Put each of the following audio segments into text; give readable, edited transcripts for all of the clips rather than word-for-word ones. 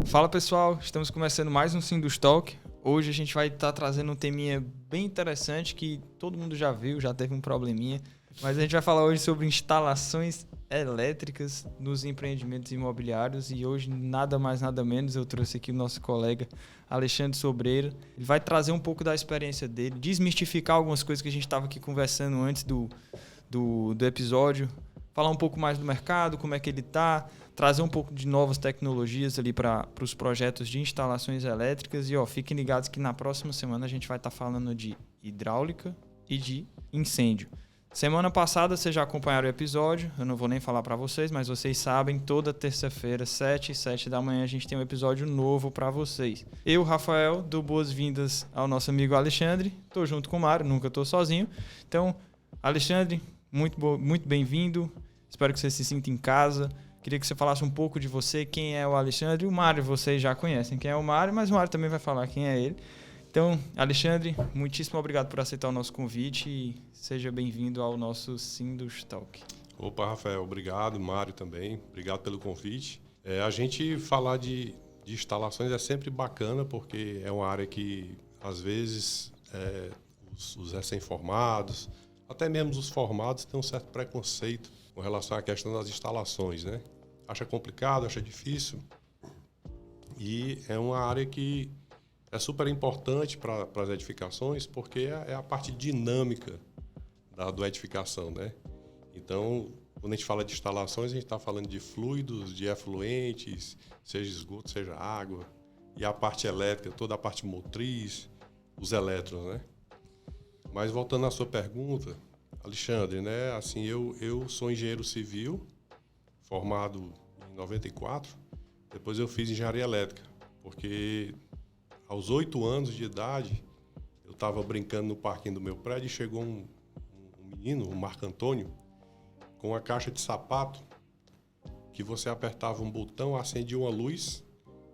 Fala pessoal, estamos começando mais um Sindus Talk. Hoje a gente vai estar trazendo um teminha bem interessante que todo mundo já viu, já teve um probleminha. Mas a gente vai falar hoje sobre instalações elétricas nos empreendimentos imobiliários. E hoje, nada mais, nada menos, eu trouxe aqui o nosso colega Alexandre Sobreira. Ele vai trazer um pouco da experiência dele, desmistificar algumas coisas que a gente estava aqui conversando antes do episódio. Falar um pouco mais do mercado, como é que ele está, trazer um pouco de novas tecnologias ali para os projetos de instalações elétricas. E fiquem ligados que na próxima semana a gente vai estar falando de hidráulica e de incêndio. Semana passada vocês já acompanharam o episódio, eu não vou nem falar para vocês, mas vocês sabem, toda terça-feira, 7 da manhã, a gente tem um episódio novo para vocês. Eu, Rafael, dou boas-vindas ao nosso amigo Alexandre, estou junto com o Mário, nunca estou sozinho. Então, Alexandre, muito bem-vindo. Espero que você se sinta em casa. Queria que você falasse um pouco de você, quem é o Alexandre. O Mário, vocês já conhecem quem é o Mário, mas o Mário também vai falar quem é ele. Então, Alexandre, muitíssimo obrigado por aceitar o nosso convite e seja bem-vindo ao nosso Sindus Talk. Opa, Rafael, obrigado. Mário também, obrigado pelo convite. A gente falar de instalações é sempre bacana, porque é uma área que, às vezes, os recém-formados, até mesmo os formados, têm um certo preconceito com relação à questão das instalações, né? Acha complicado, acha difícil. E é uma área que é super importante para as edificações, porque é a parte dinâmica da edificação, né? Então, quando a gente fala de instalações, a gente está falando de fluidos, de efluentes, seja esgoto, seja água, e a parte elétrica, toda a parte motriz, os elétrons, né? Mas voltando à sua pergunta, Alexandre, né? Assim, eu sou engenheiro civil, formado em 94. Depois eu fiz engenharia elétrica, porque aos 8 anos de idade eu estava brincando no parquinho do meu prédio e chegou um menino, o Marco Antônio, com uma caixa de sapato que você apertava um botão, acendia uma luz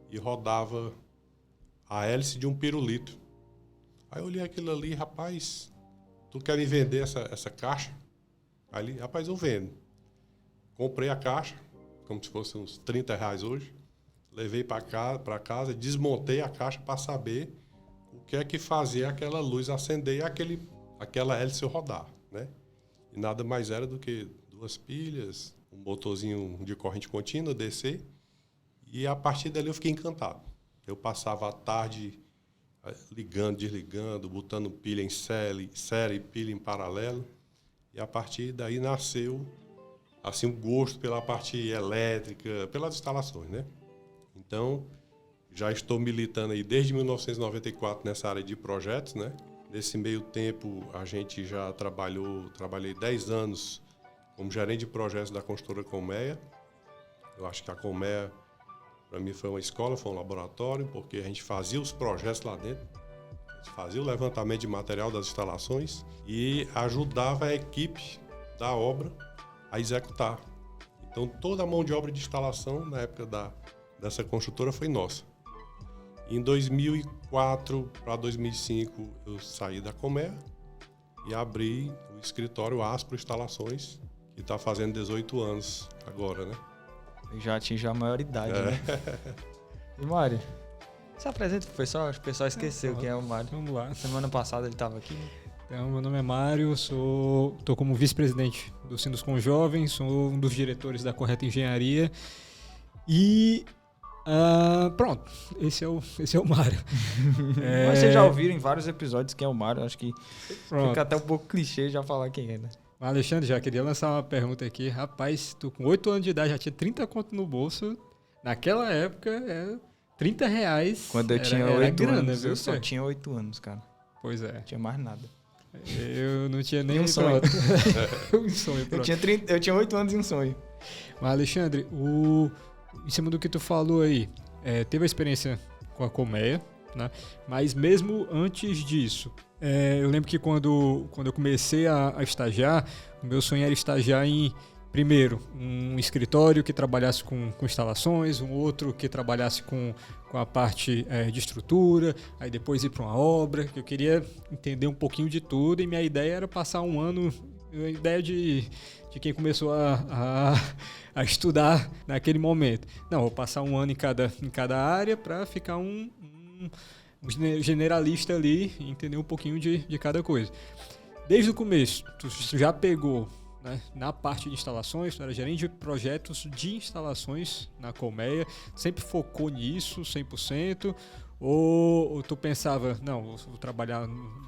e rodava a hélice de um pirulito. Aí eu olhei aquilo ali, rapaz, tu quer me vender essa caixa? Aí ele, rapaz, eu vendo. Comprei a caixa, como se fosse uns R$30 hoje. Levei para casa, desmontei a caixa para saber o que é que fazia aquela luz acender e aquela hélice rodar, né? E nada mais era do que 2 pilhas, um motorzinho de corrente contínua, DC. E a partir dali eu fiquei encantado. Eu passava a tarde ligando, desligando, botando pilha em série, pilha em paralelo. E a partir daí nasceu assim, um gosto pela parte elétrica, pelas instalações, né? Então, já estou militando aí desde 1994 nessa área de projetos, né? Nesse meio tempo, a gente já trabalhei 10 anos como gerente de projetos da construtora Colmeia. Eu acho que a Colmeia, para mim, foi uma escola, foi um laboratório, porque a gente fazia os projetos lá dentro, a gente fazia o levantamento de material das instalações e ajudava a equipe da obra a executar. Então, toda a mão de obra de instalação, na época dessa construtora, foi nossa. Em 2004 para 2005, eu saí da Colmeia e abri o escritório Aspro Instalações, que está fazendo 18 anos agora, né? Já atingiu a maioridade, né? E Mário, se apresenta pro pessoal, acho que o pessoal esqueceu quem é o Mário. Vamos lá. Semana passada ele estava aqui. Então, meu nome é Mário, estou como vice-presidente do Sindus com Jovens, sou um dos diretores da Correta Engenharia e pronto, esse é o Mário. Mas vocês já ouviram em vários episódios quem é o Mário, acho que Pronto. fica até um pouco clichê já falar quem é, né? Alexandre, já queria lançar uma pergunta aqui. Rapaz, tu com 8 anos de idade já tinha 30 conto no bolso. Naquela época, R$30. Quando eu tinha era 8 grana, anos, viu, eu só cara? tinha 8 anos, cara. Pois é. Não tinha mais nada. Eu não tinha nem Um sonho. Um sonho, pronto. Eu tinha 8 anos e um sonho. Mas, Alexandre, em cima do que tu falou aí, teve a experiência com a Colmeia, né? Mas mesmo antes disso, eu lembro que quando eu comecei a estagiar, o meu sonho era estagiar em, primeiro, um escritório que trabalhasse com instalações, um outro que trabalhasse com a parte de estrutura, aí depois ir para uma obra. Eu queria entender um pouquinho de tudo e minha ideia era passar um ano, a ideia de quem começou a estudar naquele momento. Não, vou passar um ano em cada área para ficar um generalista ali e entender um pouquinho de cada coisa. Desde o começo, tu já pegou, né, na parte de instalações, tu era gerente de projetos de instalações na Colmeia, sempre focou nisso 100%? Ou tu pensava, não, vou trabalhar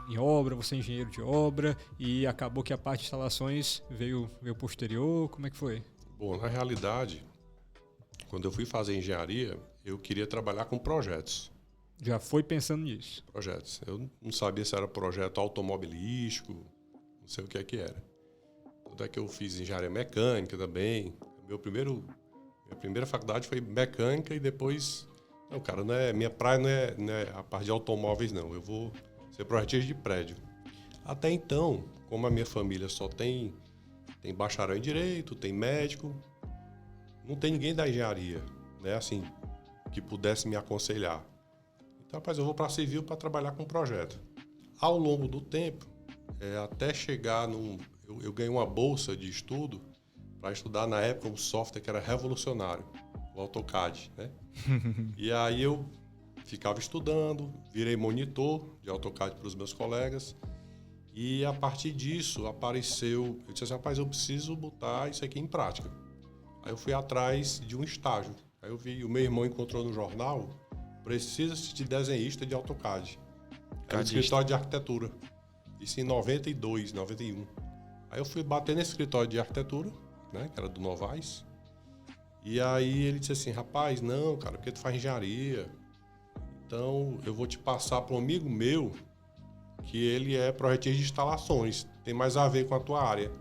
em obra, vou ser engenheiro de obra, e acabou que a parte de instalações veio posterior? Como é que foi? Bom, na realidade, quando eu fui fazer engenharia, eu queria trabalhar com projetos. Já foi pensando nisso? Projetos. Eu não sabia se era projeto automobilístico, não sei o que é que era. Tanto é que eu fiz engenharia mecânica também. Minha primeira faculdade foi mecânica e depois... Não, cara, minha praia não é a parte de automóveis, não. Eu vou ser projetista de prédio. Até então, como a minha família só tem bacharel em direito, tem médico, não tem ninguém da engenharia, né, assim, que pudesse me aconselhar. Então, rapaz, eu vou para a civil para trabalhar com projeto. Ao longo do tempo, até chegar eu ganhei uma bolsa de estudo para estudar na época um software que era revolucionário, o AutoCAD, né? E aí eu ficava estudando, virei monitor de AutoCAD para os meus colegas. E a partir disso apareceu, eu disse assim, rapaz, eu preciso botar isso aqui em prática. Aí eu fui atrás de um estágio. Aí eu vi, o meu irmão encontrou no jornal, precisa-se de desenhista de AutoCAD. Era um escritório de arquitetura. Isso em 92, 91. Aí eu fui bater nesse escritório de arquitetura, né, que era do Novaes. E aí ele disse assim, rapaz, não, cara, porque tu faz engenharia. Então eu vou te passar para um amigo meu, que ele é projetista de instalações, tem mais a ver com a tua área.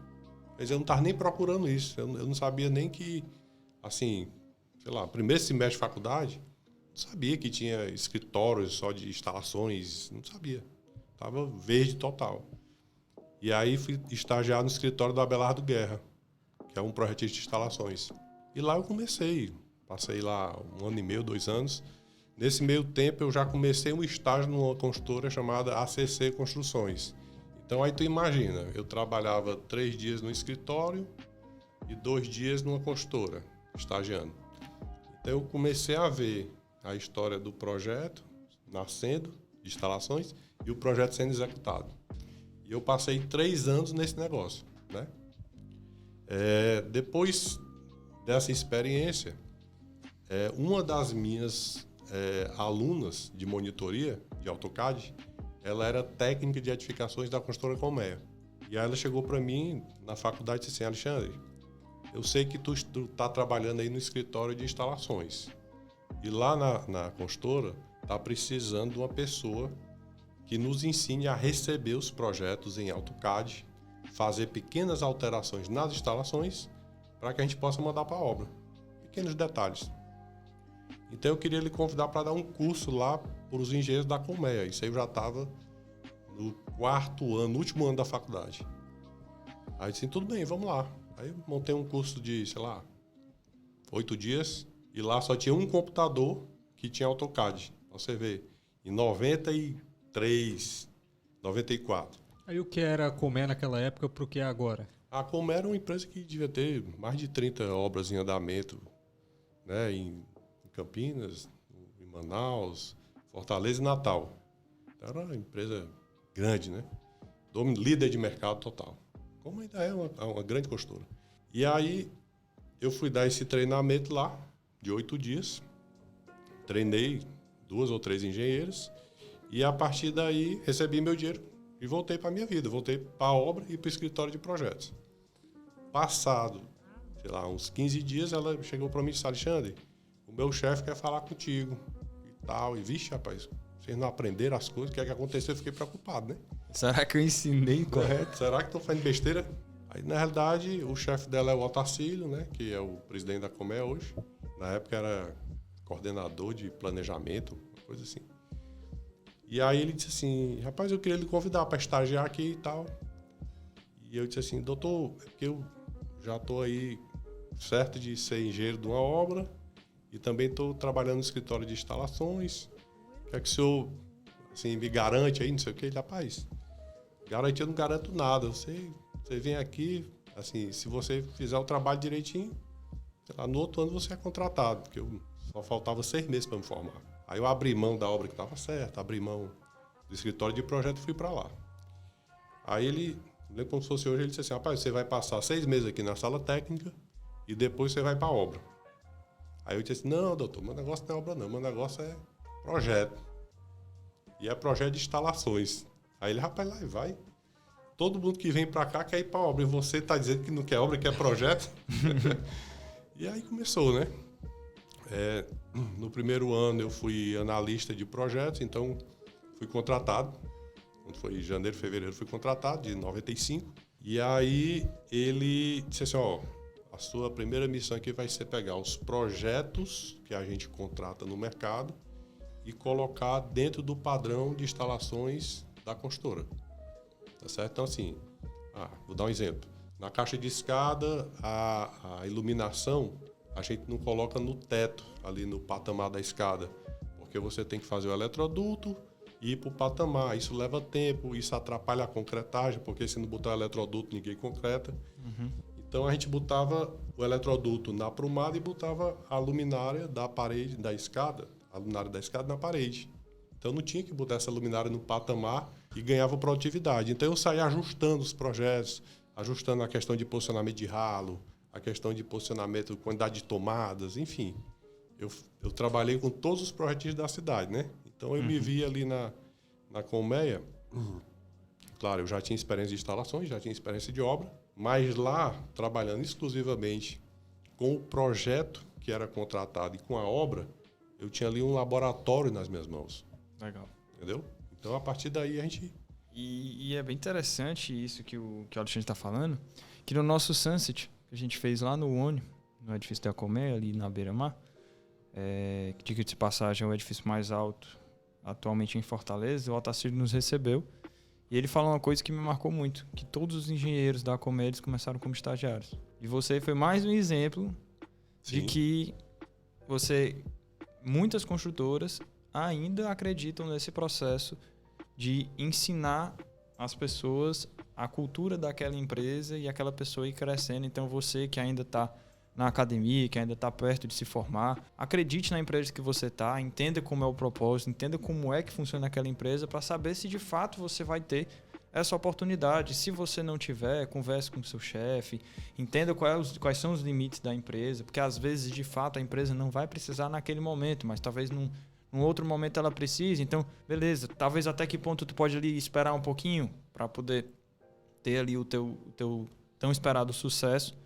Mas eu não estava nem procurando isso, eu não sabia nem que, assim, sei lá, primeiro semestre de faculdade, não sabia que tinha escritórios só de instalações, não sabia. Estava verde total. E aí fui estagiar no escritório do Abelardo Guerra, que é um projetista de instalações. E lá eu comecei, passei lá 1 ano e meio, 2 anos. Nesse meio tempo eu já comecei um estágio numa construtora chamada ACC Construções. Então aí tu imagina, eu trabalhava 3 dias no escritório e 2 dias numa construtora, estagiando. Então eu comecei a ver a história do projeto nascendo, de instalações, e o projeto sendo executado. E eu passei 3 anos nesse negócio, né? Depois dessa experiência, uma das minhas alunas de monitoria de AutoCAD, ela era técnica de edificações da construtora Colmeia. E aí ela chegou para mim na faculdade e disse assim, Alexandre, eu sei que tu está trabalhando aí no escritório de instalações. E lá na construtora está precisando de uma pessoa que nos ensine a receber os projetos em AutoCAD, fazer pequenas alterações nas instalações para que a gente possa mandar para a obra. Pequenos detalhes. Então eu queria lhe convidar para dar um curso lá para os engenheiros da Colmeia. Isso aí eu já estava no 4º ano, no último ano da faculdade. Aí eu disse, tudo bem, vamos lá. Aí eu montei um curso de, 8 dias, e lá só tinha um computador que tinha AutoCAD. Você vê, em 93, 94. Aí o que era a Colmeia naquela época para o que é agora? A Colmeia era uma empresa que devia ter mais de 30 obras em andamento, né, em Campinas, em Manaus, Fortaleza e Natal. Então era uma empresa grande, né? Líder de mercado total. Como ainda é uma grande construtora. E aí eu fui dar esse treinamento lá, de 8 dias. Treinei 2 ou 3 engenheiros. E a partir daí recebi meu dinheiro e voltei para a minha vida. Voltei para a obra e para o escritório de projetos. Passado, uns 15 dias, ela chegou para mim e disse, Alexandre, o meu chefe quer falar contigo e tal. E, vixe, rapaz, vocês não aprenderam as coisas, o que é que aconteceu? Eu fiquei preocupado, né? Será que eu ensinei correto? Será que estou fazendo besteira? Aí, na realidade, o chefe dela é o Otacílio, né? Que é o presidente da Colmeia hoje. Na época era coordenador de planejamento, uma coisa assim. E aí ele disse assim, rapaz, eu queria lhe convidar para estagiar aqui e tal. E eu disse assim, doutor, é porque eu já estou aí certo de ser engenheiro de uma obra e também estou trabalhando no escritório de instalações. Quer que o senhor assim, me garante aí, não sei o que? Ele, rapaz, garantir eu não garanto nada. Você vem aqui, assim, se você fizer o trabalho direitinho, sei lá, no outro ano você é contratado, porque só faltava 6 meses para me formar. Aí eu abri mão da obra que estava certa, abri mão do escritório de projeto e fui para lá. Aí ele, lembro como se fosse hoje, ele disse assim, rapaz, você vai passar 6 meses aqui na sala técnica e depois você vai para a obra. Aí eu disse assim, não, doutor, meu negócio não é obra não, meu negócio é projeto. E é projeto de instalações. Aí ele, rapaz, lá vai. Todo mundo que vem para cá quer ir para a obra. E você está dizendo que não quer obra, quer projeto? E aí começou, né? No primeiro ano eu fui analista de projetos, então fui contratado. Quando foi em janeiro, fevereiro, fui contratado, de 95. E aí ele disse assim, ó, a sua primeira missão aqui vai ser pegar os projetos que a gente contrata no mercado e colocar dentro do padrão de instalações da construtora. Tá certo? Então, assim, vou dar um exemplo. Na caixa de escada, a iluminação, a gente não coloca no teto, ali no patamar da escada, porque você tem que fazer o eletroduto e ir para o patamar. Isso leva tempo, isso atrapalha a concretagem, porque se não botar o eletroduto, ninguém concreta. Uhum. Então, a gente botava o eletroduto na aprumada e botava a luminária da parede, da escada, a luminária da escada na parede. Então, não tinha que botar essa luminária no patamar e ganhava produtividade. Então, eu saía ajustando os projetos, ajustando a questão de posicionamento de ralo, a questão de posicionamento, quantidade de tomadas, enfim. Eu trabalhei com todos os projetos da cidade, né? Então, eu me vi ali na Colmeia. Claro, eu já tinha experiência de instalações, já tinha experiência de obra, mas lá, trabalhando exclusivamente com o projeto que era contratado e com a obra, eu tinha ali um laboratório nas minhas mãos. Legal. Entendeu? Então, a partir daí, a gente... E é bem interessante isso que o Alexandre está falando, que no nosso Sunset, que a gente fez lá no ONI, no edifício da Colmeia, ali na beira-mar, que, diga de passagem, é o edifício mais alto atualmente em Fortaleza, o Otacílio nos recebeu, e ele falou uma coisa que me marcou muito, que todos os engenheiros da Colmeia começaram como estagiários. E você foi mais um exemplo de que muitas construtoras ainda acreditam nesse processo de ensinar as pessoas a cultura daquela empresa e aquela pessoa ir crescendo. Então, você que ainda está na academia, que ainda está perto de se formar, acredite na empresa que você está, entenda como é o propósito, entenda como é que funciona aquela empresa para saber se de fato você vai ter essa oportunidade. Se você não tiver, converse com o seu chefe, entenda quais são os limites da empresa, porque às vezes, de fato, a empresa não vai precisar naquele momento, mas talvez num outro momento ela precise. Então, beleza, talvez até que ponto tu pode ali esperar um pouquinho para poder ter ali o teu tão esperado sucesso.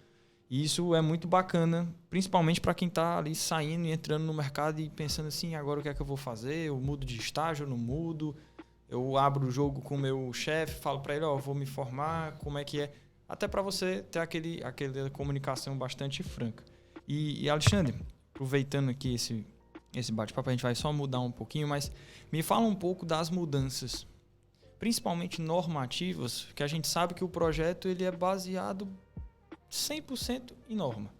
E isso é muito bacana, principalmente para quem está ali saindo e entrando no mercado e pensando assim, agora o que é que eu vou fazer? Eu mudo de estágio, eu não mudo? Eu abro o jogo com o meu chefe, falo para ele, vou me formar, como é que é? Até para você ter aquela comunicação bastante franca. E Alexandre, aproveitando aqui esse bate-papo, a gente vai só mudar um pouquinho, mas me fala um pouco das mudanças, principalmente normativas, que a gente sabe que o projeto ele é baseado 100% em norma.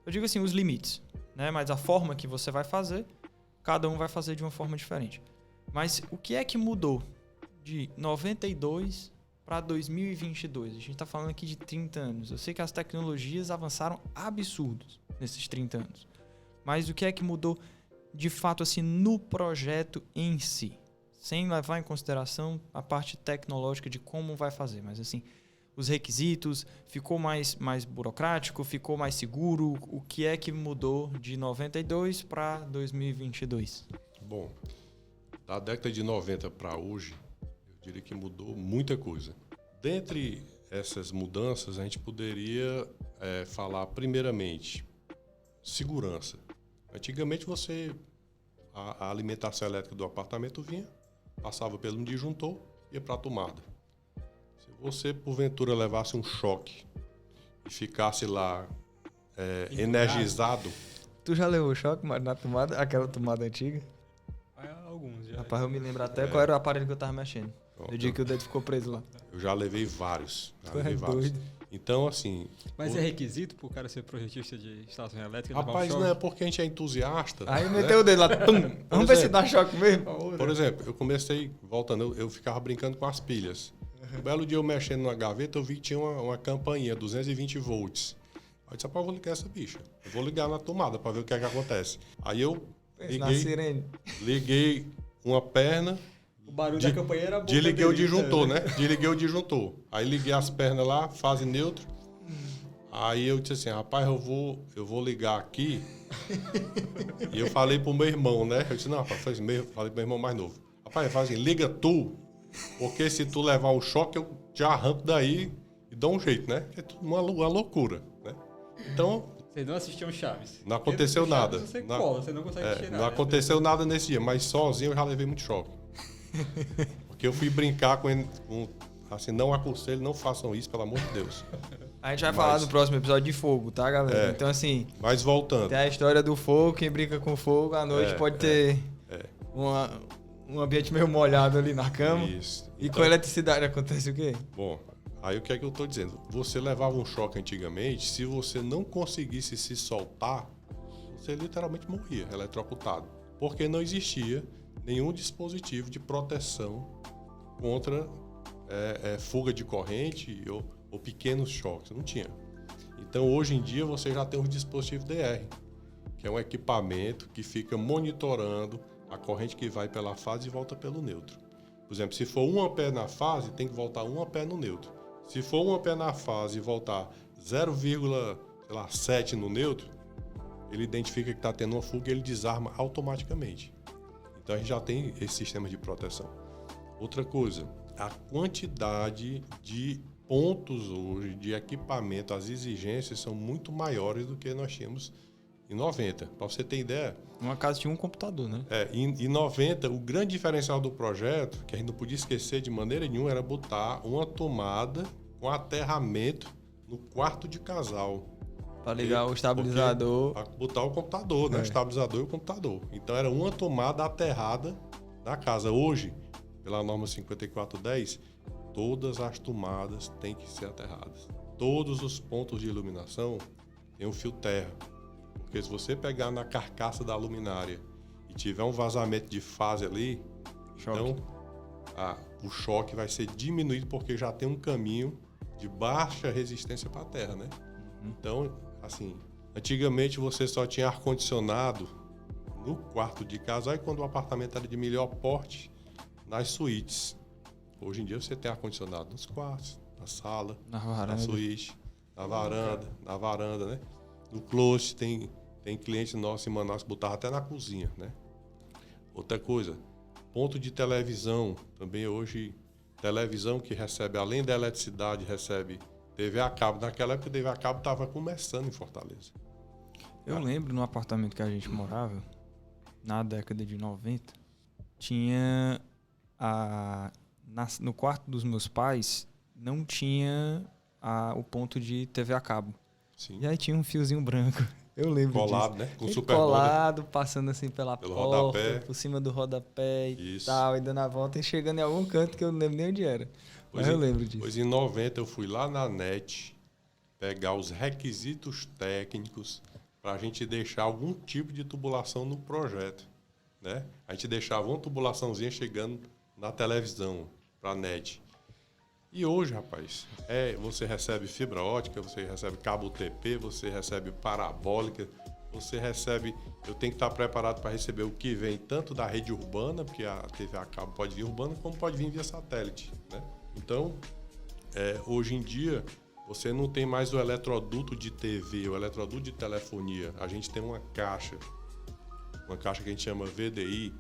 Eu digo assim, os limites, né? Mas a forma que você vai fazer, cada um vai fazer de uma forma diferente. Mas o que é que mudou de 92 para 2022? A gente está falando aqui de 30 anos. Eu sei que as tecnologias avançaram absurdos nesses 30 anos. Mas o que é que mudou de fato assim no projeto em si? Sem levar em consideração a parte tecnológica de como vai fazer, mas assim, os requisitos, ficou mais burocrático, ficou mais seguro? O que é que mudou de 92 para 2022? Bom, da década de 90 para hoje, eu diria que mudou muita coisa. Dentre essas mudanças, a gente poderia falar primeiramente segurança. Antigamente a alimentação elétrica do apartamento vinha, passava pelo disjuntor e ia para a tomada. Se você, porventura, levasse um choque e ficasse lá energizado... Tu já levou choque, Mário, na tomada? Aquela tomada antiga? Alguns já. Rapaz, eu me lembro até qual era o aparelho que eu tava mexendo. No dia que o dedo ficou preso lá. Eu já levei vários. Doido. Então, assim... Mas é requisito pro cara ser projetista de instalação elétrica? Rapaz, não é porque a gente é entusiasta. Aí meteu o dedo lá, pum. Vamos ver se dá choque mesmo. Por exemplo, eu comecei, voltando, eu ficava brincando com as pilhas. Um belo dia eu mexendo numa gaveta, eu vi que tinha uma campainha, 220 volts. Aí eu disse, rapaz, eu vou ligar essa bicha. Eu vou ligar na tomada para ver o que é que acontece. Aí eu liguei uma perna. O barulho da campanha era bom. Desliguei o disjuntor, né? Desliguei o disjuntor. Aí liguei as pernas lá, fase neutro. Aí eu disse assim, rapaz, eu vou ligar aqui. E eu falei pro meu irmão, né? Eu disse, não, rapaz, falei pro meu irmão mais novo. Rapaz, faz assim, liga tu, porque se tu levar um choque, eu te arranco daí e dou um jeito, né? É tudo uma loucura, né? Então... Vocês não assistiam Chaves? Não aconteceu nada. Você cola, você não consegue tirar. Não aconteceu nada nesse dia, mas sozinho eu já levei muito choque. Porque eu fui brincar com ele, assim, não aconselho, não façam isso, pelo amor de Deus. A gente vai falar no próximo episódio de fogo, tá, galera? Então, assim... Mas voltando. Tem a história do fogo, quem brinca com fogo, à noite pode ter um ambiente meio molhado ali na cama. Isso. E então, com a eletricidade acontece o quê? Bom, aí o que é que eu tô dizendo? Você levava um choque antigamente, se você não conseguisse se soltar, você literalmente morria, eletrocutado. Porque não existia nenhum dispositivo de proteção contra fuga de corrente ou pequenos choques. Não tinha. Então, hoje em dia, você já tem um dispositivo DR, que é um equipamento que fica monitorando a corrente que vai pela fase e volta pelo neutro. Por exemplo, se for 1 ampere na fase, tem que voltar 1 ampere no neutro. Se for 1 ampere na fase e voltar 0,7 no neutro, ele identifica que está tendo uma fuga e ele desarma automaticamente. Então, a gente já tem esse sistema de proteção. Outra coisa, a quantidade de pontos hoje de equipamento, as exigências são muito maiores do que nós tínhamos em 90. Para você ter ideia... Uma casa tinha um computador, né? Em 90, o grande diferencial do projeto, que a gente não podia esquecer de maneira nenhuma, era botar uma tomada com aterramento no quarto de casal. Para ligar o estabilizador. Para botar o computador, né? O estabilizador e o computador. Então, era uma tomada aterrada na casa. Hoje, pela norma 5410, todas as tomadas têm que ser aterradas. Todos os pontos de iluminação têm um fio terra. Porque se você pegar na carcaça da luminária e tiver um vazamento de fase ali, então o choque vai ser diminuído porque já tem um caminho de baixa resistência para a terra, né? Então, assim, antigamente você só tinha ar-condicionado no quarto de casal e quando o apartamento era de melhor porte, nas suítes. Hoje em dia você tem ar-condicionado nos quartos, na sala, na suíte, na varanda, né? No closet tem cliente nosso em Manaus que botava até na cozinha, né? Outra coisa, ponto de televisão, também hoje, televisão que recebe, além da eletricidade, recebe TV a cabo. Naquela época, TV a cabo estava começando em Fortaleza. Eu lembro no apartamento que a gente morava, na década de 90, tinha no quarto dos meus pais, não tinha o ponto de TV a cabo. Sim. E aí tinha um fiozinho branco. Eu lembro colado, disso. Né? Com super colado, passando assim pelo porta, rodapé. Por cima do rodapé e tal, e dando a volta e chegando em algum canto que eu não lembro nem onde era. Mas eu lembro disso. Pois em 90 eu fui lá na NET pegar os requisitos técnicos para a gente deixar algum tipo de tubulação no projeto, né? A gente deixava uma tubulaçãozinha chegando na televisão para a NET. E hoje, rapaz, você recebe fibra ótica, você recebe cabo UTP, você recebe parabólica, você recebe... Eu tenho que estar preparado para receber o que vem tanto da rede urbana, porque a TV a cabo pode vir urbana, como pode vir via satélite, né? Então, hoje em dia, você não tem mais o eletroduto de TV, o eletroduto de telefonia. A gente tem uma caixa que a gente chama VDI,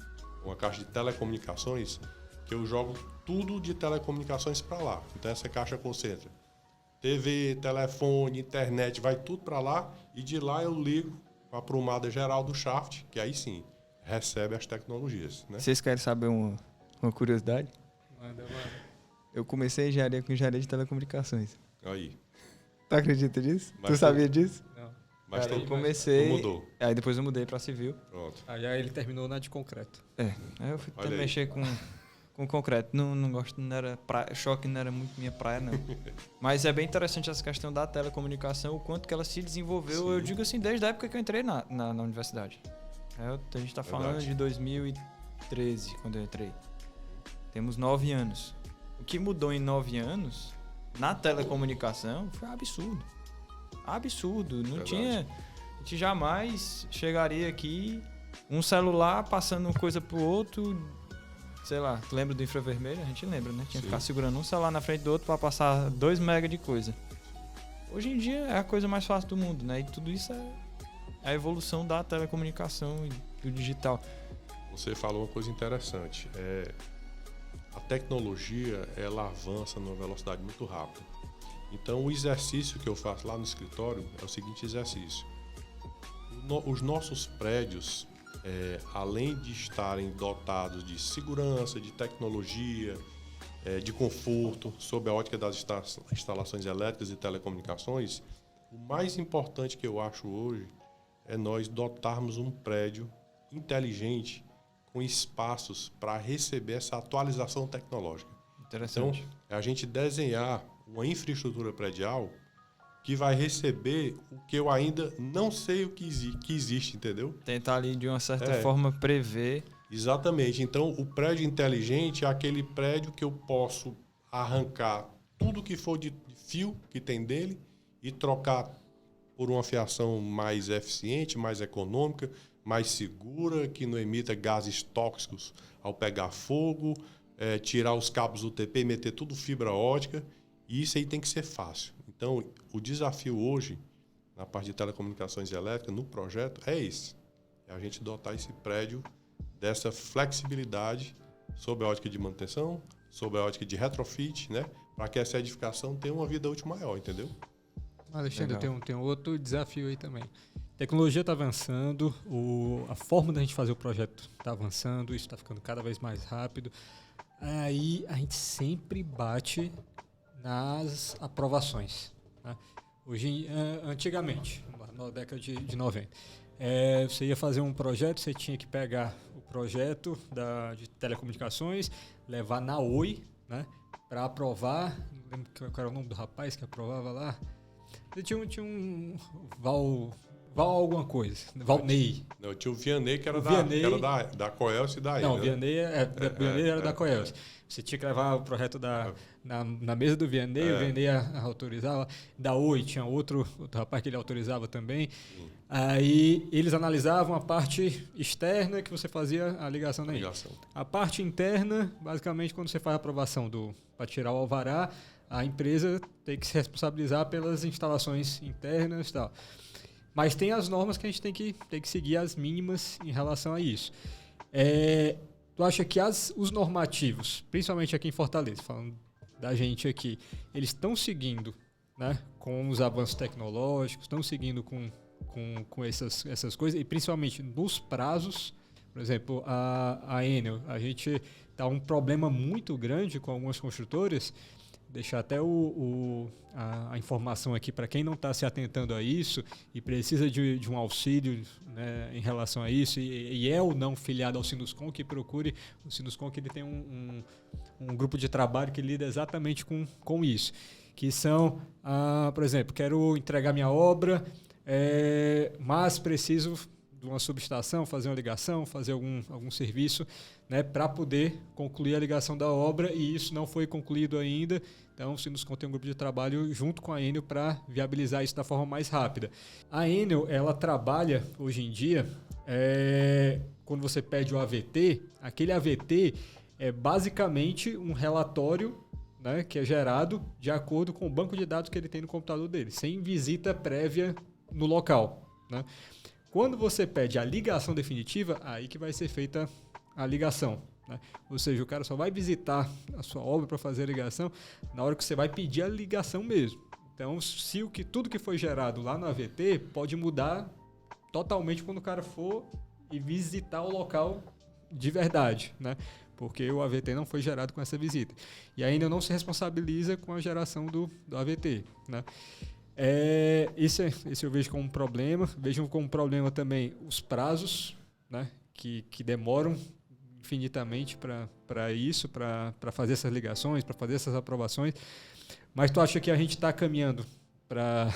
uma caixa de telecomunicações, que eu jogo tudo de telecomunicações para lá. Então essa caixa concentra TV, telefone, internet, vai tudo para lá e de lá eu ligo a aprumada geral do shaft, que aí sim recebe as tecnologias, né? Vocês querem saber uma curiosidade? Manda. Eu comecei a engenharia com engenharia de telecomunicações. Aí. Tu acredita disso? Tu sabia disso? Não. Mas cara, eu comecei... tu mudou. Aí depois eu mudei para civil. Pronto. Aí ele terminou na de concreto. Aí eu fui mexer com concreto. Não gosto, não era praia, choque não era muito minha praia, não. Mas é bem interessante essa questão da telecomunicação, o quanto que ela se desenvolveu, eu digo assim, desde a época que eu entrei na universidade. A gente está falando de 2013, quando eu entrei. Temos 9 anos. O que mudou em 9 anos, na telecomunicação, foi absurdo. absurdo. Não Verdade. tinha... A gente jamais chegaria aqui, um celular passando coisa pro outro, sei lá, tu lembra do infravermelho? A gente lembra, né? Tinha que ficar segurando um celular na frente do outro para passar 2 MB de coisa. Hoje em dia é a coisa mais fácil do mundo, né? E tudo isso é a evolução da telecomunicação e do digital. Você falou uma coisa interessante. A tecnologia, ela avança numa velocidade muito rápida. Então, o exercício que eu faço lá no escritório é o seguinte exercício. Os nossos prédios, além de estarem dotados de segurança, de tecnologia, de conforto, sob a ótica das instalações elétricas e telecomunicações, o mais importante que eu acho hoje é nós dotarmos um prédio inteligente com espaços para receber essa atualização tecnológica. Interessante. Então, é a gente desenhar uma infraestrutura predial que vai receber o que eu ainda não sei o que existe, entendeu? Tentar ali, de uma certa forma, prever. Exatamente. Então, o prédio inteligente é aquele prédio que eu posso arrancar tudo que for de fio que tem dele e trocar por uma fiação mais eficiente, mais econômica, mais segura, que não emita gases tóxicos ao pegar fogo, tirar os cabos UTP e meter tudo fibra ótica. E isso aí tem que ser fácil. Então, o desafio hoje, na parte de telecomunicações elétricas, no projeto, é esse. É a gente dotar esse prédio dessa flexibilidade sob a ótica de manutenção, sob a ótica de retrofit, né? Para que essa edificação tenha uma vida útil maior, entendeu? Alexandre, tem outro desafio aí também. A tecnologia está avançando, a forma da gente fazer o projeto está avançando, isso está ficando cada vez mais rápido. Aí a gente sempre bate nas aprovações. Né? Hoje, antigamente, na década de 90, você ia fazer um projeto, você tinha que pegar o projeto de telecomunicações, levar na Oi, né, para aprovar. Não lembro qual era o nome do rapaz que aprovava lá. Tinha um Val alguma coisa, Valnei. Não, tinha o Vianney, que era da Coelce e da Não, o Vianney era da Coelce. Você tinha que levar o projeto na mesa do Vianney, o Vianney autorizava. Da Oi tinha outro rapaz que ele autorizava também. Aí eles analisavam a parte externa que você fazia a ligação daí. A parte interna, basicamente, quando você faz a aprovação para tirar o alvará, a empresa tem que se responsabilizar pelas instalações internas e tal. Mas tem as normas que a gente tem que seguir, as mínimas em relação a isso. Tu acha que os normativos, principalmente aqui em Fortaleza, falando da gente aqui, eles estão seguindo, né, com os avanços tecnológicos, estão seguindo com essas coisas, e principalmente nos prazos? Por exemplo, a Enel, a gente está um problema muito grande com algumas construtoras. Deixar até a informação aqui para quem não está se atentando a isso e precisa de um auxílio, né, em relação a isso, e é ou não filiado ao Sinuscom, que procure o Sinuscom, que ele tem um grupo de trabalho que lida exatamente com isso. Que são, por exemplo, quero entregar minha obra, mas preciso de uma subestação, fazer uma ligação, fazer algum serviço, né, para poder concluir a ligação da obra, e isso não foi concluído ainda. Então, o Sinuscom tem um grupo de trabalho junto com a Enel para viabilizar isso da forma mais rápida. A Enel, ela trabalha hoje em dia, quando você pede o AVT, aquele AVT é basicamente um relatório, né, que é gerado de acordo com o banco de dados que ele tem no computador dele, sem visita prévia no local, né? Quando você pede a ligação definitiva, aí que vai ser feita a ligação, né? Ou seja, o cara só vai visitar a sua obra para fazer a ligação na hora que você vai pedir a ligação mesmo. Então, tudo que foi gerado lá no AVT pode mudar totalmente quando o cara for e visitar o local de verdade, né? Porque o AVT não foi gerado com essa visita. E ainda não se responsabiliza com a geração do AVT, né? Esse eu vejo como um problema. Vejo como um problema também os prazos, né, que demoram infinitamente para isso, para fazer essas ligações, para fazer essas aprovações. Mas tu acha que a gente está caminhando para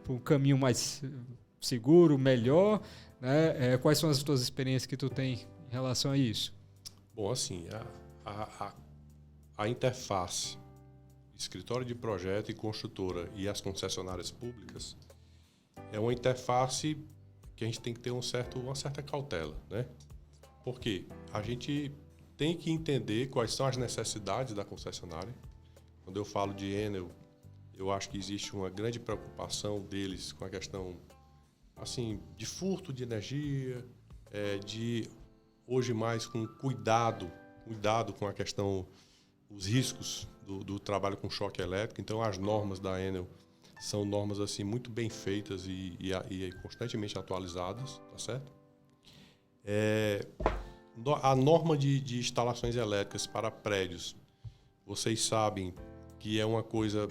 um caminho mais seguro, melhor, né? Quais são as tuas experiências que tu tem em relação a isso? Bom, assim, a interface escritório de projeto e construtora e as concessionárias públicas é uma interface que a gente tem que ter uma certa cautela, né? Porque a gente tem que entender quais são as necessidades da concessionária. Quando eu falo de Enel, eu acho que existe uma grande preocupação deles com a questão assim, de furto de energia, de hoje mais com cuidado com a questão, os riscos do trabalho com choque elétrico. Então, as normas da Enel são normas assim muito bem feitas e constantemente atualizadas, tá certo? A norma de instalações elétricas para prédios, vocês sabem que é uma coisa,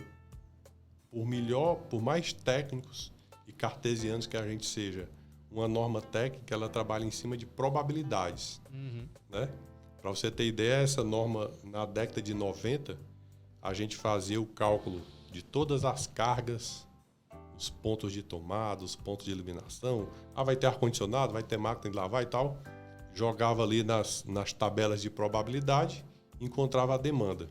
por mais técnicos e cartesianos que a gente seja, uma norma técnica, ela trabalha em cima de probabilidades, né? Para você ter ideia, essa norma, na década de 90, a gente fazia o cálculo de todas as cargas, os pontos de tomada, os pontos de iluminação. Vai ter ar-condicionado, vai ter máquina de lavar e tal. Jogava ali nas tabelas de probabilidade e encontrava a demanda.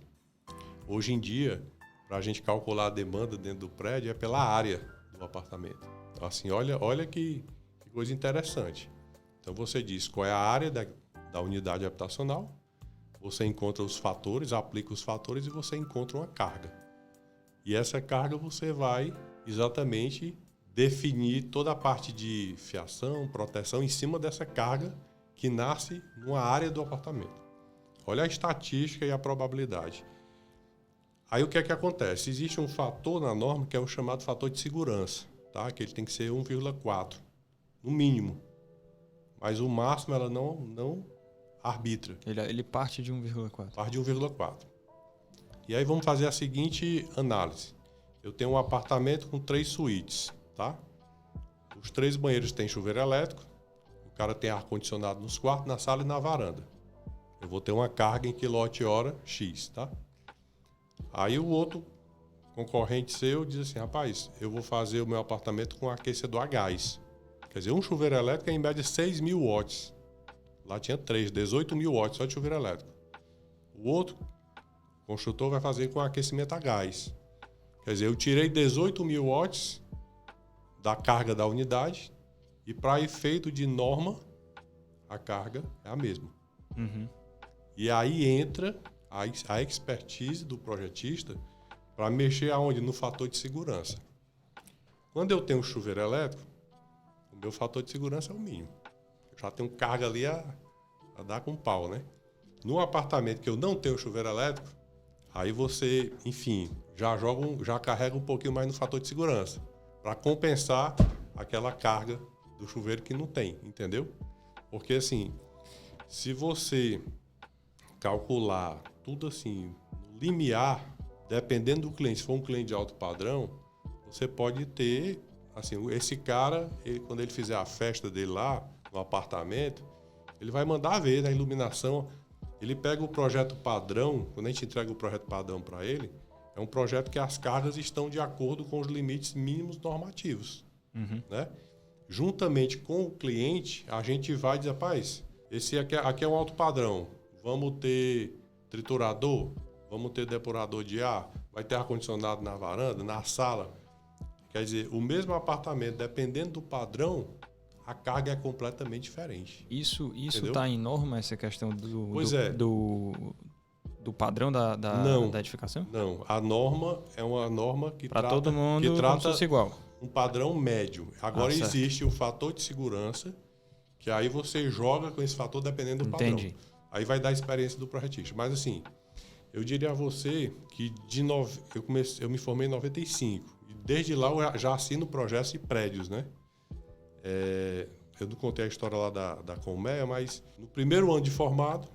Hoje em dia, para a gente calcular a demanda dentro do prédio, é pela área do apartamento. Então, assim, olha que coisa interessante. Então, você diz qual é a área da unidade habitacional, você encontra os fatores, aplica os fatores e você encontra uma carga. E essa carga você vai exatamente definir toda a parte de fiação, proteção em cima dessa carga que nasce numa área do apartamento. Olha a estatística e a probabilidade. Aí o que é que acontece? Existe um fator na norma que é o chamado fator de segurança, tá? Que ele tem que ser 1,4, no mínimo. Mas o máximo ela não arbitra. Ele parte de 1,4. Parte de 1,4. E aí vamos fazer a seguinte análise. Eu tenho um apartamento com 3 suítes, tá? Os 3 banheiros têm chuveiro elétrico, o cara tem ar-condicionado nos quartos, na sala e na varanda. Eu vou ter uma carga em quilowatt-hora X, tá? Aí o outro concorrente seu diz assim, rapaz, eu vou fazer o meu apartamento com aquecedor a gás. Quer dizer, um chuveiro elétrico é em média 6.000 watts. Lá tinha 18.000 watts só de chuveiro elétrico. O outro construtor vai fazer com aquecimento a gás. Quer dizer, eu tirei 18.000 watts da carga da unidade e para efeito de norma, a carga é a mesma. E aí entra a expertise do projetista para mexer aonde? No fator de segurança. Quando eu tenho um chuveiro elétrico, o meu fator de segurança é o mínimo. Eu já tenho carga ali a dar com pau, né? No apartamento que eu não tenho chuveiro elétrico, aí você, enfim, já carrega um pouquinho mais no fator de segurança para compensar aquela carga do chuveiro que não tem, entendeu? Porque assim, se você calcular tudo assim, no limiar, dependendo do cliente, se for um cliente de alto padrão, você pode ter, assim, esse cara, quando ele fizer a festa dele lá, no apartamento, ele vai mandar ver na iluminação, ele pega o projeto padrão, quando a gente entrega o projeto padrão para ele, é um projeto que as cargas estão de acordo com os limites mínimos normativos, né? Juntamente com o cliente, a gente vai dizer, rapaz, esse aqui é um alto padrão, vamos ter triturador, vamos ter depurador de ar, vai ter ar-condicionado na varanda, na sala. Quer dizer, o mesmo apartamento, dependendo do padrão, a carga é completamente diferente. Isso está em norma, essa questão do padrão da edificação? Não, a norma é uma norma que trata... Para todo mundo, que trata como se fosse igual. Um padrão médio. Agora existe um fator de segurança, que aí você joga com esse fator dependendo do padrão. Aí vai dar a experiência do projetista. Mas assim, eu diria a você que eu me formei em 95. E desde lá eu já assino projetos e prédios, né? Eu não contei a história lá da Colmeia, mas no primeiro ano de formado,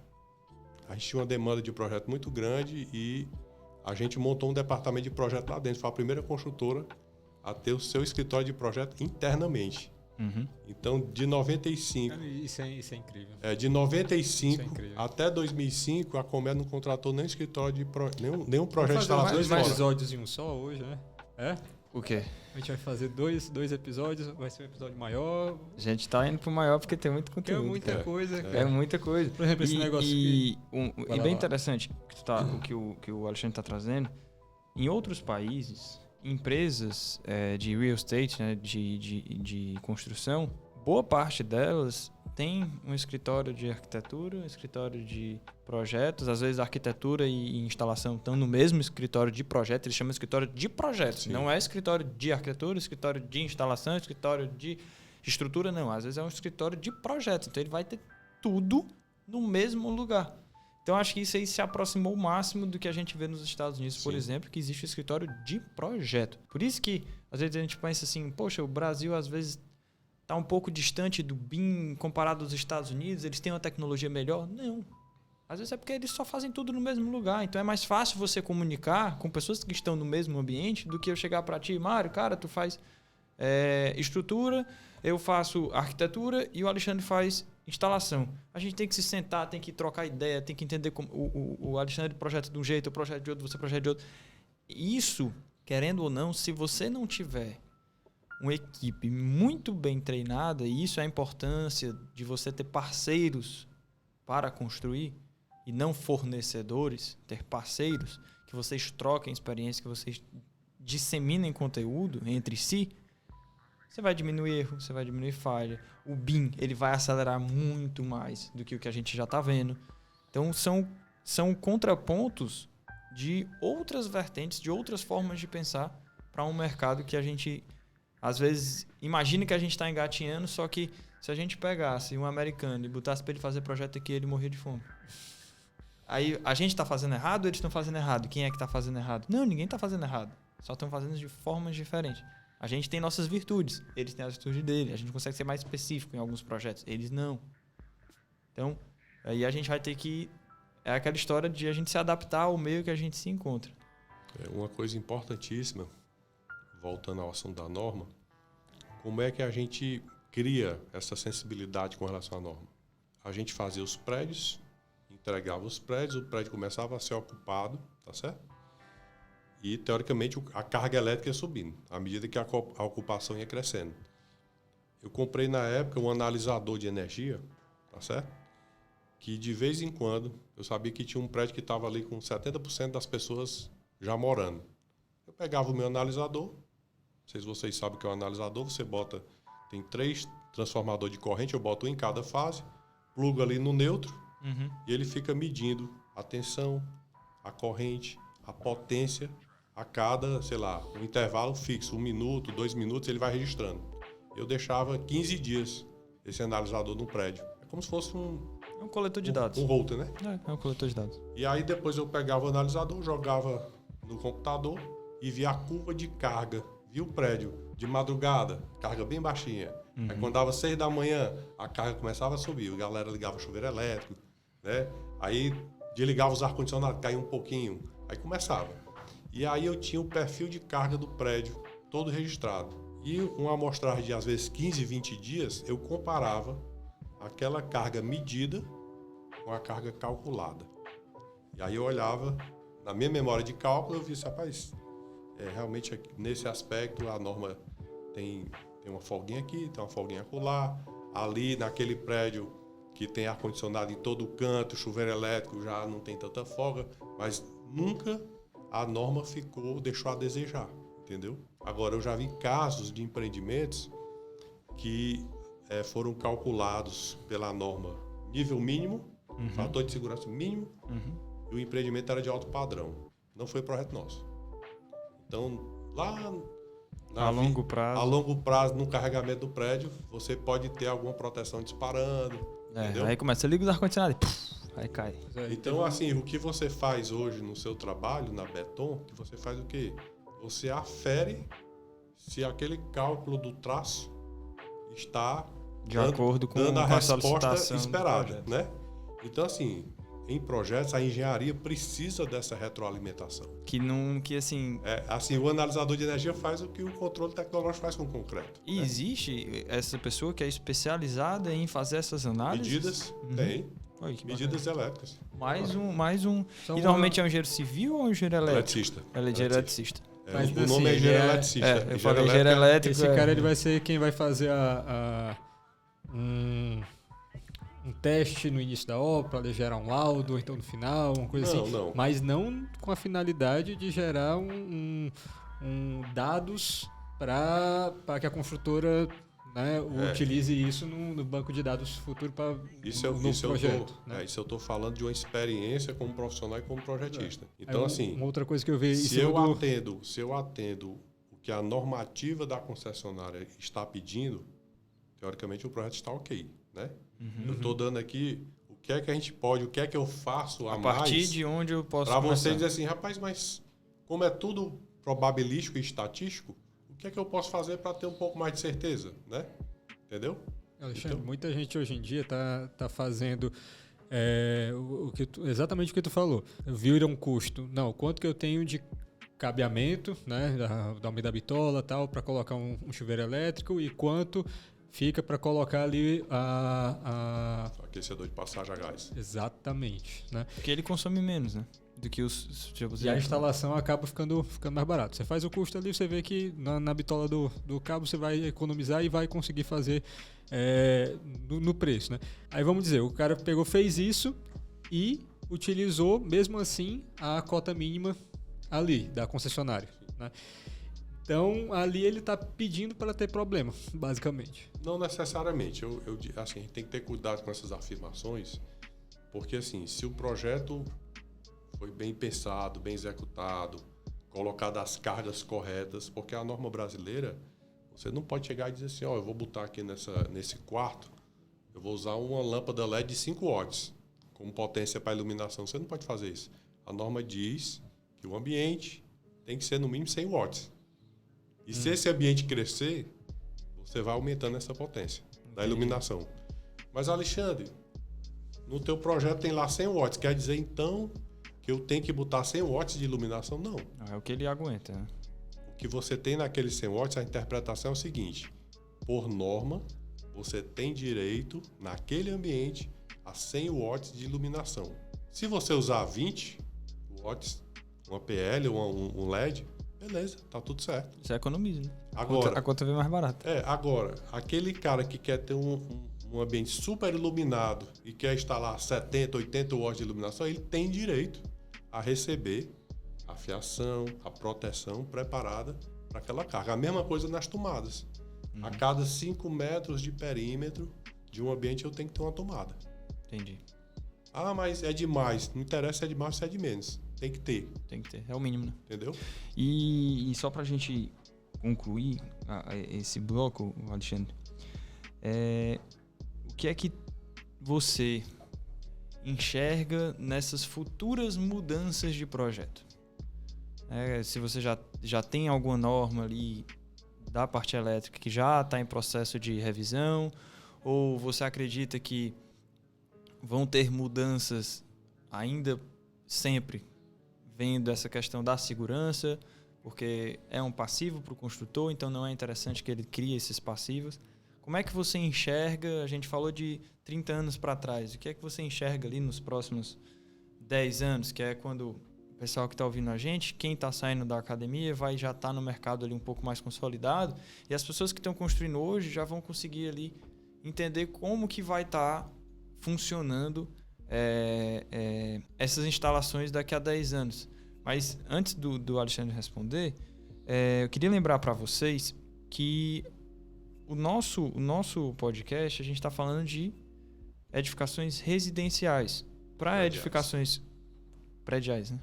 a gente tinha uma demanda de projeto muito grande e a gente montou um departamento de projeto lá dentro. Foi a primeira construtora a ter o seu escritório de projeto internamente. Então, de 95... Isso é incrível. De 95 até 2005, a Colmeia não contratou nem escritório de nenhum projeto de instalação de fora. Mais episódios em um só hoje, né? O quê? A gente vai fazer dois episódios, vai ser um episódio maior. A gente tá indo pro maior porque tem muito conteúdo. É muita coisa. É muita coisa. Por exemplo, esse negócio aqui. E bem interessante o que o Alexandre tá trazendo Em outros países, empresas de real estate, né, de construção, boa parte delas tem um escritório de arquitetura, um escritório de projetos. Às vezes a arquitetura e instalação estão no mesmo escritório de projeto. Eles chamam de escritório de projetos. Sim. Não é escritório de arquitetura, escritório de instalação, escritório de estrutura, não. Às vezes é um escritório de projetos. Então ele vai ter tudo no mesmo lugar. Então acho que isso aí se aproximou o máximo do que a gente vê nos Estados Unidos, por exemplo, que existe um escritório de projeto. Por isso que às vezes a gente pensa assim, poxa, o Brasil às vezes está um pouco distante do BIM comparado aos Estados Unidos, eles têm uma tecnologia melhor? Não. Às vezes é porque eles só fazem tudo no mesmo lugar. Então é mais fácil você comunicar com pessoas que estão no mesmo ambiente do que eu chegar para ti, Mário, cara, tu faz estrutura, eu faço arquitetura e o Alexandre faz instalação. A gente tem que se sentar, tem que trocar ideia, tem que entender como o Alexandre projeta de um jeito, eu projeto de outro, você projeta de outro. Isso, querendo ou não, se você não tiver uma equipe muito bem treinada, e isso é a importância de você ter parceiros para construir e não fornecedores, ter parceiros, que vocês troquem experiência, que vocês disseminem conteúdo entre si, você vai diminuir erro, você vai diminuir falha. O BIM, ele vai acelerar muito mais do que o que a gente já está vendo. Então, são contrapontos de outras vertentes, de outras formas de pensar para um mercado que a gente, às vezes, imagina que a gente está engatinhando, só que se a gente pegasse um americano e botasse para ele fazer projeto aqui, ele morria de fome. Aí, a gente está fazendo errado ou eles estão fazendo errado? Quem é que está fazendo errado? Não, ninguém está fazendo errado. Só estão fazendo de formas diferentes. A gente tem nossas virtudes, eles têm as virtudes dele. A gente consegue ser mais específico em alguns projetos, eles não. Então, aí a gente vai ter que... É aquela história de a gente se adaptar ao meio que a gente se encontra. Uma coisa importantíssima, voltando ao assunto da norma, como é que a gente cria essa sensibilidade com relação à norma? A gente fazia os prédios, entregava os prédios, o prédio começava a ser ocupado, tá certo? E, teoricamente, a carga elétrica ia subindo, à medida que a ocupação ia crescendo. Eu comprei, na época, um analisador de energia, tá certo? Que, de vez em quando, eu sabia que tinha um prédio que estava ali com 70% das pessoas já morando. Eu pegava o meu analisador, não sei se vocês sabem o que é um analisador, você bota, tem 3 transformadores de corrente, eu boto um em cada fase, plugo ali no neutro, e ele fica medindo a tensão, a corrente, a potência, a cada, sei lá, um intervalo fixo, 1 minuto, 2 minutos, ele vai registrando. Eu deixava 15 dias esse analisador no prédio. É como se fosse um coletor de dados. Um router, né? É um coletor de dados. E aí depois eu pegava o analisador, jogava no computador e via a curva de carga. Via o prédio de madrugada, carga bem baixinha. Aí quando dava 6 da manhã, a carga começava a subir. A galera ligava o chuveiro elétrico, né? Aí desligava os ar-condicionados, caía um pouquinho. Aí começava. E aí eu tinha o perfil de carga do prédio todo registrado. E uma amostragem de, às vezes, 15, 20 dias, eu comparava aquela carga medida com a carga calculada. E aí eu olhava, na minha memória de cálculo, eu vi assim, rapaz, realmente nesse aspecto a norma tem uma folguinha aqui, tem uma folguinha acolá. Ali naquele prédio que tem ar-condicionado em todo o canto, chuveiro elétrico já não tem tanta folga, mas nunca a norma deixou a desejar, entendeu? Agora, eu já vi casos de empreendimentos que foram calculados pela norma nível mínimo, fator de segurança mínimo, e o empreendimento era de alto padrão. Não foi projeto nosso. Então, lá a longo prazo, no carregamento do prédio, você pode ter alguma proteção disparando, entendeu? Aí começa, liga os ar-condicionado e aí cai. Então, assim, o que você faz hoje no seu trabalho, na Beton, que você faz o quê? Você afere se aquele cálculo do traço está de acordo com dando a resposta solicitação esperada, né? Então, assim, em projetos, a engenharia precisa dessa retroalimentação. Assim, o analisador de energia faz o que o controle tecnológico faz com o concreto. E existe essa pessoa que é especializada em fazer essas análises? Medidas, tem. Medidas elétricas. Mais um. E normalmente é um engenheiro civil ou um engenheiro elétrico? Eletricista. Mas, o nome é engenheiro eletricista. Eu falei engenheiro elétrico. Esse cara ele vai ser quem vai fazer um um teste no início da obra para gerar um laudo, ou então no final, uma coisa assim. Não. Mas não com a finalidade de gerar dados para que a construtora, né, utilize isso no banco de dados futuro para um novo projeto. Isso eu estou falando de uma experiência como profissional e como projetista. Então, assim, uma outra coisa que eu vejo... se eu atendo o que a normativa da concessionária está pedindo, teoricamente o projeto está ok, né? Eu estou dando aqui o que é que a gente pode, o que é que eu faço a mais... A partir de onde eu posso para você dizer assim, rapaz, mas como é tudo probabilístico e estatístico, o que é que eu posso fazer para ter um pouco mais de certeza, né? Entendeu? Alexandre, então, muita gente hoje em dia tá fazendo exatamente o que tu falou. Vira um custo. Não, quanto que eu tenho de cabeamento, né, da umidade da bitola, tal, para colocar um chuveiro elétrico e quanto fica para colocar ali aquecedor de passagem a gás. Exatamente, né? Porque ele consome menos, né? Do que os tipos de... E a instalação acaba ficando mais barato. Você faz o custo ali, você vê que na bitola do cabo você vai economizar e vai conseguir fazer no preço, né? Aí vamos dizer, o cara fez isso e utilizou, mesmo assim, a cota mínima ali, da concessionária, né? Então, ali ele está pedindo para ter problema, basicamente. Não necessariamente. Assim, a gente tem que ter cuidado com essas afirmações, porque assim, se o projeto foi bem pensado, bem executado, colocado as cargas corretas, porque a norma brasileira, você não pode chegar e dizer assim, eu vou botar aqui nesse quarto, eu vou usar uma lâmpada LED de 5 watts como potência para iluminação. Você não pode fazer isso. A norma diz que o ambiente tem que ser no mínimo 100 watts. E se esse ambiente crescer, você vai aumentando essa potência da iluminação. Mas, Alexandre, no teu projeto tem lá 100 watts. Quer dizer, então, que eu tenho que botar 100 watts de iluminação? Não. É o que ele aguenta, né? O que você tem naquele 100 watts, a interpretação é o seguinte. Por norma, você tem direito, naquele ambiente, a 100 watts de iluminação. Se você usar 20 watts, uma PL ou um LED... beleza, tá tudo certo. Isso é economismo, né? Agora, a conta vem mais barata. Agora, aquele cara que quer ter um ambiente super iluminado e quer instalar 70, 80 watts de iluminação, ele tem direito a receber a fiação, a proteção preparada para aquela carga. A mesma coisa nas tomadas. A cada 5 metros de perímetro de um ambiente eu tenho que ter uma tomada. Entendi. Ah, mas é demais. Não interessa se é demais ou se é de menos. Tem que ter. Tem que ter. É o mínimo, né? Entendeu? E só pra gente concluir esse bloco, Alexandre, o que é que você enxerga nessas futuras mudanças de projeto? Se você já tem alguma norma ali da parte elétrica que já está em processo de revisão, ou você acredita que vão ter mudanças ainda sempre vendo essa questão da segurança, porque é um passivo para o construtor, então não é interessante que ele crie esses passivos. Como é que você enxerga, a gente falou de 30 anos para trás, o que é que você enxerga ali nos próximos 10 anos, que é quando o pessoal que está ouvindo a gente, quem está saindo da academia vai já estar no mercado ali um pouco mais consolidado, e as pessoas que estão construindo hoje já vão conseguir ali entender como que vai estar funcionando essas instalações daqui a 10 anos. Mas antes do Alexandre responder, eu queria lembrar para vocês que o nosso podcast, a gente está falando de edificações residenciais. Para edificações prediais, né?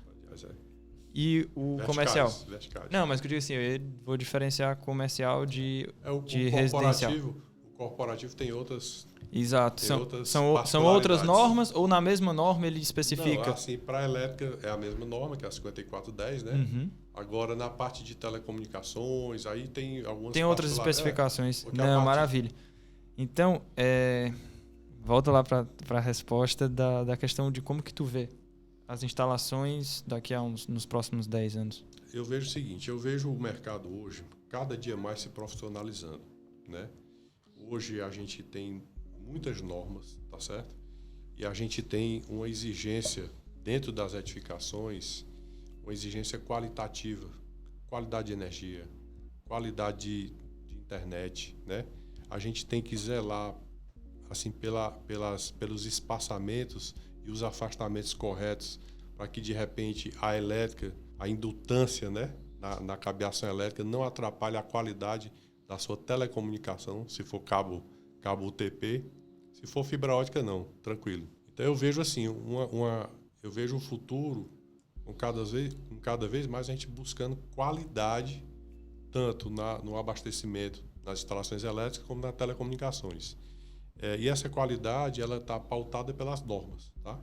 E o comercial. Verticais. Não, mas que eu digo assim, eu vou diferenciar comercial de o residencial. O corporativo tem outras... Exato. Tem São outras normas ou na mesma norma ele especifica? Não, assim, para a elétrica é a mesma norma, que é a 5410, né? Uhum. Agora, na parte de telecomunicações, aí tem algumas... Tem outras especificações. Não, maravilha. Então, volta lá para a resposta da questão de como que tu vê as instalações daqui a nos próximos 10 anos. Eu vejo o seguinte, eu vejo o mercado hoje cada dia mais se profissionalizando, né? Hoje a gente tem muitas normas, tá certo? E a gente tem uma exigência dentro das edificações, uma exigência qualitativa, qualidade de energia, qualidade de internet, né? A gente tem que zelar assim, pelos espaçamentos e os afastamentos corretos, para que de repente a elétrica, a indutância, né, na cabeação elétrica não atrapalhe a qualidade da sua telecomunicação, se for cabo UTP, se for fibra ótica não, tranquilo. Então eu vejo assim, eu vejo um futuro com cada vez mais a gente buscando qualidade, tanto no abastecimento nas instalações elétricas como nas telecomunicações. E essa qualidade ela está pautada pelas normas, tá?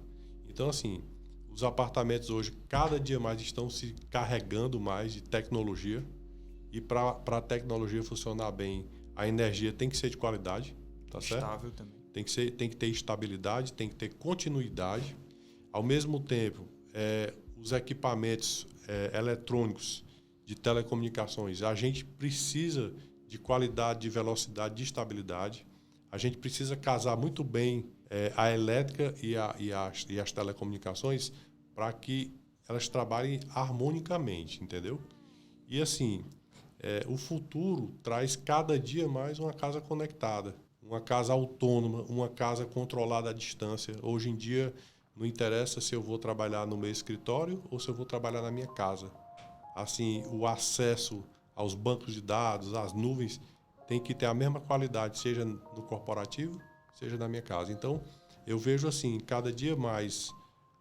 Então assim, os apartamentos hoje cada dia mais estão se carregando mais de tecnologia, e para a tecnologia funcionar bem, a energia tem que ser de qualidade, tá certo? Estável também. Tem que ter estabilidade, tem que ter continuidade. Ao mesmo tempo, os equipamentos eletrônicos de telecomunicações, a gente precisa de qualidade, de velocidade, de estabilidade. A gente precisa casar muito bem a elétrica e as telecomunicações para que elas trabalhem harmonicamente, entendeu? E assim, o futuro traz cada dia mais uma casa conectada, uma casa autônoma, uma casa controlada à distância. Hoje em dia, não interessa se eu vou trabalhar no meu escritório ou se eu vou trabalhar na minha casa. Assim, o acesso aos bancos de dados, às nuvens, tem que ter a mesma qualidade, seja no corporativo, seja na minha casa. Então, eu vejo assim, cada dia mais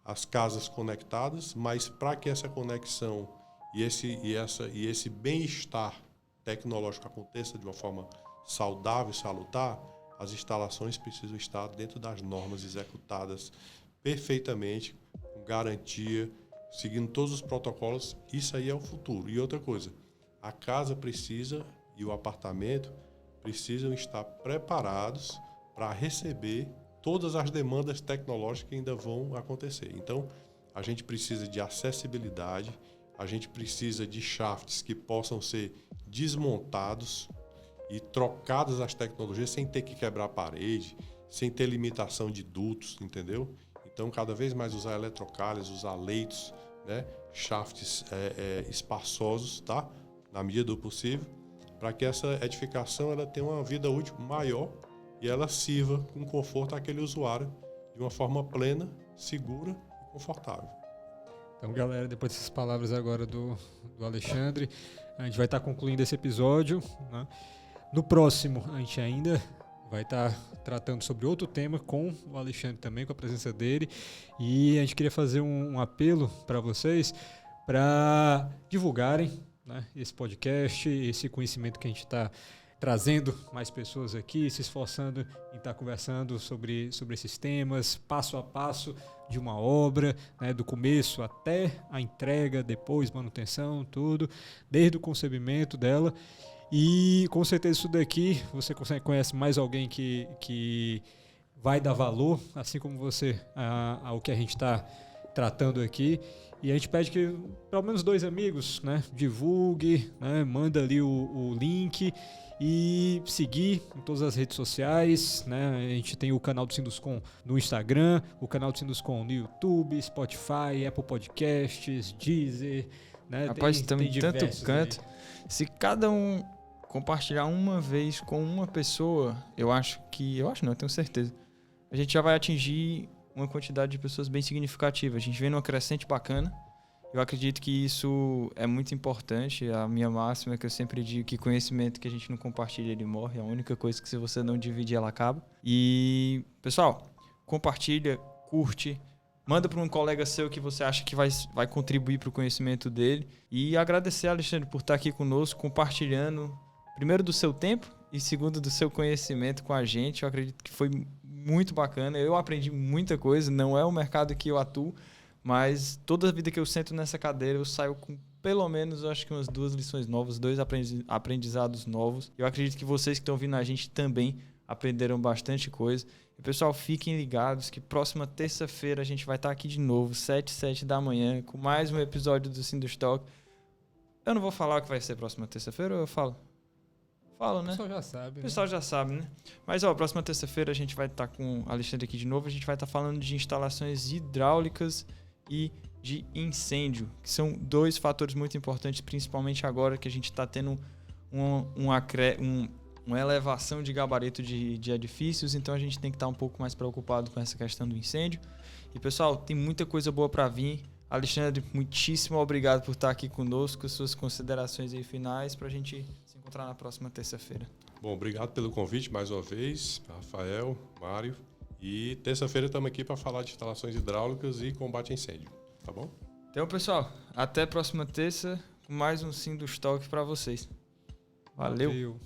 as casas conectadas, mas para que essa conexão e esse bem-estar tecnológico aconteça de uma forma saudável e salutar, as instalações precisam estar dentro das normas executadas perfeitamente, com garantia, seguindo todos os protocolos. Isso aí é o futuro. E outra coisa, a casa precisa e o apartamento precisam estar preparados para receber todas as demandas tecnológicas que ainda vão acontecer. Então, a gente precisa de acessibilidade, a gente precisa de shafts que possam ser desmontados e trocadas as tecnologias sem ter que quebrar a parede, sem ter limitação de dutos, entendeu? Então, cada vez mais usar eletrocalhas, usar leitos, né? Shafts espaçosos, tá? Na medida do possível, para que essa edificação ela tenha uma vida útil maior e ela sirva com conforto àquele usuário de uma forma plena, segura e confortável. Então, galera, depois dessas palavras agora do Alexandre, a gente vai estar concluindo esse episódio, né? No próximo, a gente ainda vai estar tratando sobre outro tema com o Alexandre também, com a presença dele. E a gente queria fazer um apelo para vocês para divulgarem, né, esse podcast, esse conhecimento que a gente está trazendo mais pessoas aqui, se esforçando em estar conversando sobre esses temas, passo a passo de uma obra, né, do começo até a entrega, depois manutenção, tudo, desde o concebimento dela. E com certeza isso daqui, você conhece mais alguém que vai dar valor, assim como você, ao que a gente está tratando aqui. E a gente pede que pelo menos 2 amigos, né, divulgue, né, manda ali o link e seguir em todas as redes sociais, né? A gente tem o canal do Sinduscom no Instagram, o canal do Sinduscom no YouTube, Spotify, Apple Podcasts, Deezer, né? Rapaz, tem tanto canto. Aí. Se cada um compartilhar uma vez com uma pessoa, eu tenho certeza, a gente já vai atingir uma quantidade de pessoas bem significativa. A gente vem numa crescente bacana. Eu acredito que isso é muito importante. A minha máxima é que eu sempre digo que conhecimento que a gente não compartilha, ele morre. É a única coisa que se você não dividir, ela acaba. E, pessoal, compartilha, curte, manda para um colega seu que você acha que vai contribuir para o conhecimento dele. E agradecer, Alexandre, por estar aqui conosco, compartilhando, primeiro, do seu tempo e, segundo, do seu conhecimento com a gente. Eu acredito que foi muito bacana. Eu aprendi muita coisa. Não é o mercado que eu atuo, mas toda a vida que eu sento nessa cadeira, eu saio com pelo menos, eu acho que umas 2 lições novas, 2 aprendizados novos. Eu acredito que vocês que estão ouvindo a gente também aprenderam bastante coisa. E, pessoal, fiquem ligados que próxima terça-feira a gente vai estar aqui de novo, 7 da manhã, com mais um episódio do Sindustalk. Eu não vou falar o que vai ser próxima terça-feira, ou eu falo? Falo, né? O pessoal já sabe. O pessoal já sabe, né? Mas, próxima terça-feira a gente vai estar com o Alexandre aqui de novo. A gente vai estar falando de instalações hidráulicas e de incêndio, que são 2 um uma elevação de gabarito de edifícios, então a gente tem que estar um pouco mais preocupado com essa questão do incêndio. E pessoal, tem muita coisa boa para vir. Alexandre, muitíssimo obrigado por estar aqui conosco, suas considerações aí finais para a gente se encontrar na próxima terça-feira. Bom, obrigado pelo convite mais uma vez, Rafael, Mário. E terça-feira estamos aqui para falar de instalações hidráulicas e combate a incêndio, tá bom? Então, pessoal, até a próxima terça com mais um Sim do Estoque para vocês. Valeu.